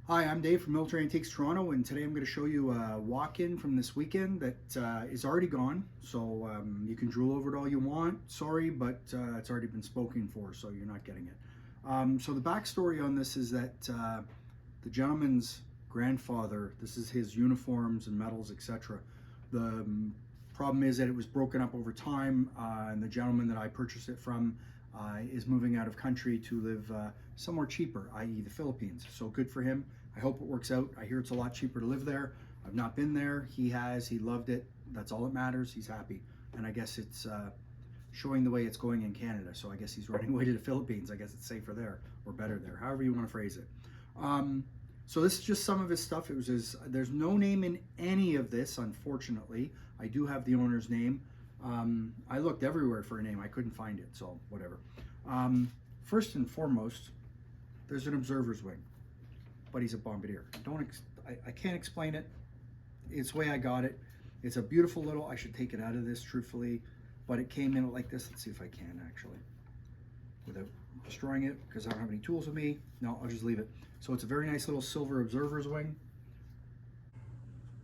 Hi, I'm Dave from Military Antiques Toronto, and today I'm going to show you a walk-in from this weekend that is already gone. So you can drool over it all you want. Sorry, but it's already been spoken for, so you're not getting it. So the backstory on this is that the gentleman's grandfather, this is his uniforms and medals, etc. The problem is that it was broken up over time, and the gentleman that I purchased it from is moving out of country to live somewhere cheaper, i.e. the Philippines. So good for him. I hope it works out. I hear it's a lot cheaper to live there. I've not been there. He has. He loved it. That's all that matters. He's happy. And I guess it's showing the way it's going in Canada. So I guess he's running away to the Philippines. I guess it's safer there or better there, however you want to phrase it. So this is just some of his stuff. It was his, there's no name in any of this, unfortunately. I do have the owner's name. I looked everywhere for a name. I couldn't find it, so whatever. First and foremost, there's an observer's wing, but he's a bombardier. I can't explain it. It's the way I got it. It's a beautiful little, I should take it out of this truthfully, but it came in like this. Let's see if I can actually, without destroying it, because I don't have any tools with me. No, I'll just leave it. So it's a very nice little silver observer's wing.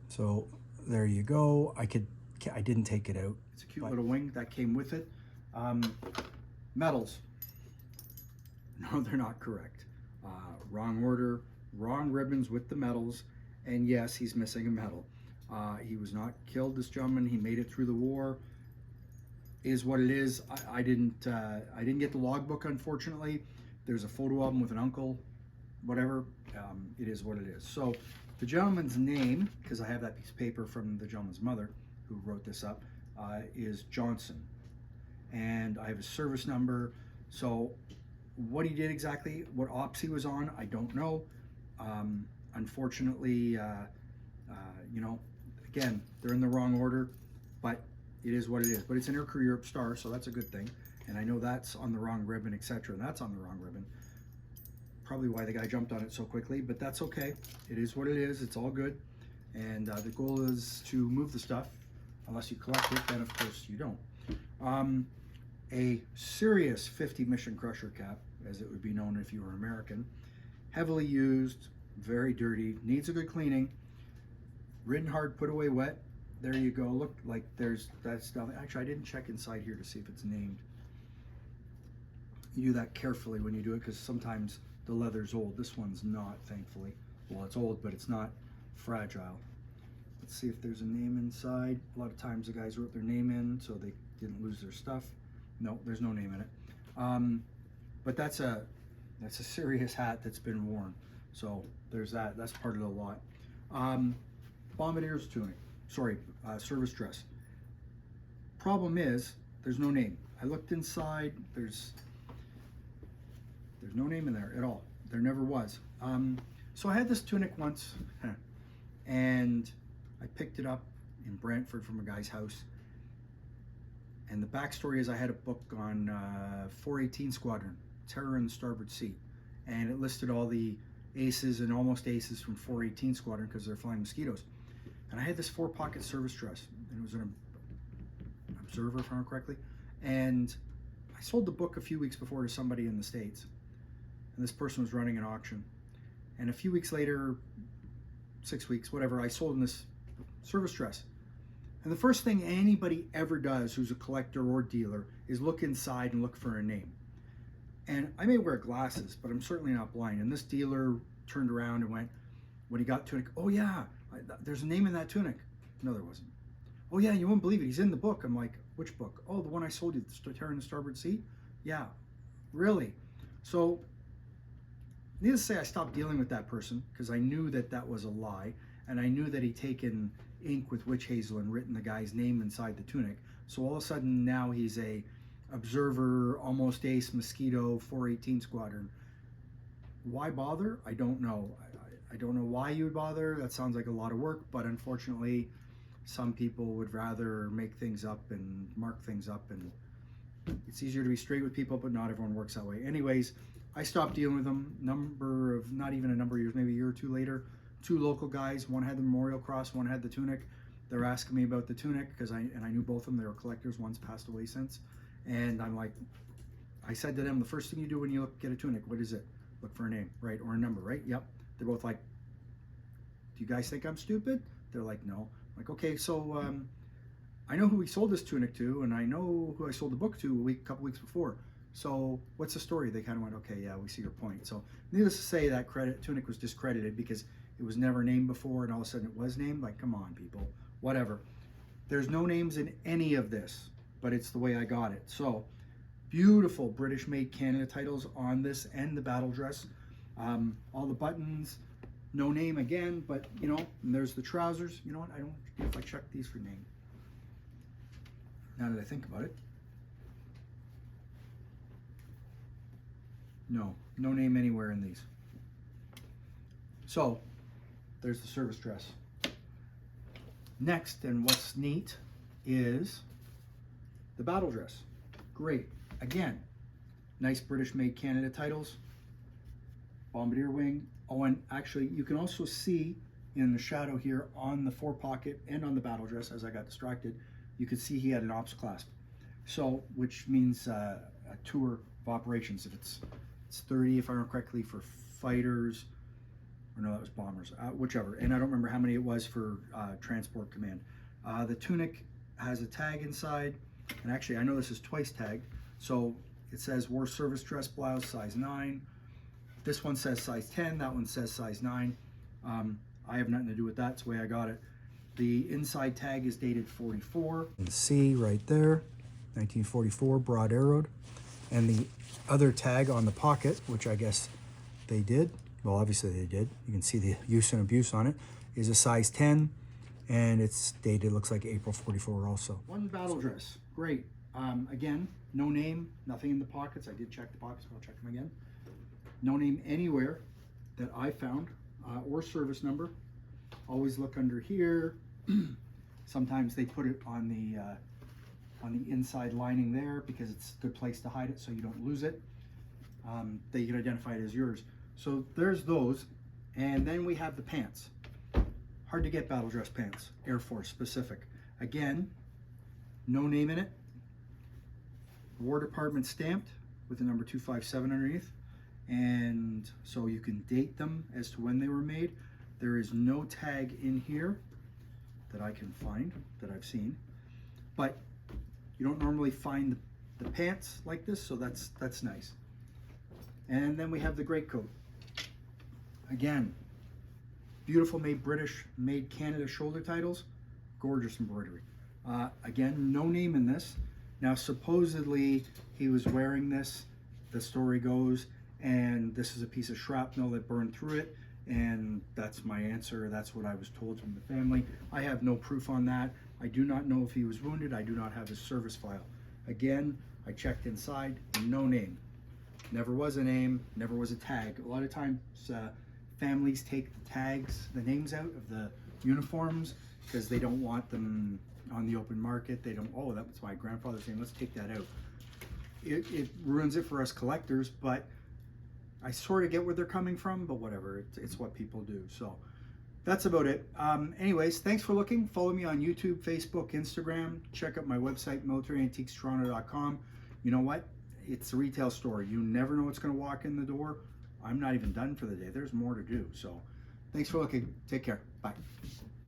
So there you go. I didn't take it out. It's a cute little wing that came with it. Medals. No, they're not correct. Wrong order, wrong ribbons with the medals, and yes, he's missing a medal. He was not killed, this gentleman. He made it through the war. Is what it is. I didn't get the logbook, unfortunately. There's a photo of him with an uncle, whatever. It is what it is. So the gentleman's name, because I have that piece of paper from the gentleman's mother who wrote this up, is Johnson. And I have his service number. So what he did exactly, what ops he was on, I don't know. Unfortunately, you know, again, they're in the wrong order, but it is what it is. But it's an Air Career Europe star, so that's a good thing. And I know that's on the wrong ribbon, etc. And that's on the wrong ribbon. Probably why the guy jumped on it so quickly, but that's okay. It is what it is. It's all good. And the goal is to move the stuff. Unless you collect it, then of course you don't. A serious 50 Mission Crusher cap, as it would be known if you were American. Heavily used, very dirty, needs a good cleaning. Ridden hard, put away wet. There you go. Look, like there's that stuff. Actually, I didn't check inside here to see if it's named. You do that carefully when you do it, because sometimes the leather's old. This one's not, thankfully. Well, it's old, but it's not fragile. Let's see if there's a name inside. A lot of times the guys wrote their name in so they didn't lose their stuff. No, there's no name in it. But that's a serious hat that's been worn. So there's that. That's part of the lot. Bombardier's tunic. Sorry, service dress. Problem is, there's no name. I looked inside. There's no name in there at all. There never was. So I had this tunic once, and I picked it up in Brantford from a guy's house. And the backstory is I had a book on 418 Squadron, Terror in the Starboard Seat. And it listed all the aces and almost aces from 418 Squadron because they're flying Mosquitoes. And I had this 4-pocket service dress. And it was an observer, if I remember correctly. And I sold the book a few weeks before to somebody in the States. And this person was running an auction. And a few weeks later, 6 weeks, whatever, I sold him this service dress. And the first thing anybody ever does who's a collector or dealer is look inside and look for a name. And I may wear glasses, but I'm certainly not blind. And this dealer turned around and went, when he got tunic, oh yeah, there's a name in that tunic. No, there wasn't. Oh yeah, you won't believe it. He's in the book. I'm like, which book? Oh, the one I sold you, the Terror in the Starboard Seat? Yeah, really? So, needless to say, I stopped dealing with that person because I knew that that was a lie. And I knew that he'd taken ink with witch hazel and written the guy's name inside the tunic. So all of a sudden now he's a observer, almost ace, Mosquito, 418 Squadron. Why bother? I don't know. I don't know why you would bother. That sounds like a lot of work, but unfortunately some people would rather make things up and mark things up, and it's easier to be straight with people, but not everyone works that way. Anyways, I stopped dealing with them. Not even a number of years, maybe a year or two later, 2 local guys, one had the Memorial Cross, one had the tunic. They're asking me about the tunic because I knew both of them. They were collectors. One's passed away since. And I'm like, I said to them, the first thing you do when you get a tunic, what is it? Look for a name, right? Or a number, right? Yep. They're both like, do you guys think I'm stupid? They're like, no. I'm like, okay, so I know who we sold this tunic to, and I know who I sold the book to a couple weeks before. So what's the story? They kind of went, okay, yeah, we see your point. So needless to say, that tunic was discredited because it was never named before, and all of a sudden it was named. Like, come on, people, whatever. There's no names in any of this, but it's the way I got it. So beautiful British-made Canada titles on this and the battle dress. All the buttons, no name again, but you know, and there's the trousers. You know what? I don't know if I checked these for name. Now that I think about it. No name anywhere in these. So there's the service dress. Next, and what's neat, is the battle dress. Great. Again, nice British-made Canada titles. Bombardier wing. Oh, and actually, you can also see in the shadow here on the forepocket and on the battle dress, as I got distracted, you could see he had an ops clasp. So, which means a tour of operations. If it's 30, if I remember correctly, for fighters, or no, that was bombers, whichever. And I don't remember how many it was for transport command. The tunic has a tag inside, and actually I know this is twice tagged. So it says war service dress blouse, size 9. This one says size 10, that one says size 9. I have nothing to do with that, it's the way I got it. The inside tag is dated 44. You can see right there, 1944, broad arrowed. And the other tag on the pocket, which I guess they did, well, obviously they did, you can see the use and abuse on it, is a size 10, and it's dated, looks like April 44 also. One battle dress, great. Again, no name, nothing in the pockets. I did check the pockets, but I'll check them again. No name anywhere that I found, or service number. Always look under here. Sometimes they put it on the inside lining there because it's a good place to hide it so you don't lose it. They can identify it as yours. So there's those. And then we have the pants. Hard to get battle dress pants, Air Force specific. Again, no name in it. War Department stamped with the number 257 underneath. And so you can date them as to when they were made. There is no tag in here that I can find, that I've seen. But you don't normally find the pants like this, so that's nice. And then we have the greatcoat. Again, beautiful made British, made Canada shoulder titles, gorgeous embroidery. Again, no name in this. Now supposedly he was wearing this, the story goes, and this is a piece of shrapnel that burned through it, and that's my answer. That's what I was told from the family. I have no proof on that. I do not know if he was wounded. I do not have his service file. Again, I checked inside, no name. Never was a name, never was a tag. A lot of times families take the tags, the names out of the uniforms because they don't want them on the open market. They don't, oh, that's my grandfather's name, let's take that out. It ruins it for us collectors, but I sort of get where they're coming from, but whatever, it's what people do. So that's about it. Anyways, thanks for looking. Follow me on YouTube, Facebook, Instagram. Check out my website, militaryantiquestoronto.com. You know what? It's a retail store. You never know what's going to walk in the door. I'm not even done for the day. There's more to do. So thanks for looking. Take care. Bye.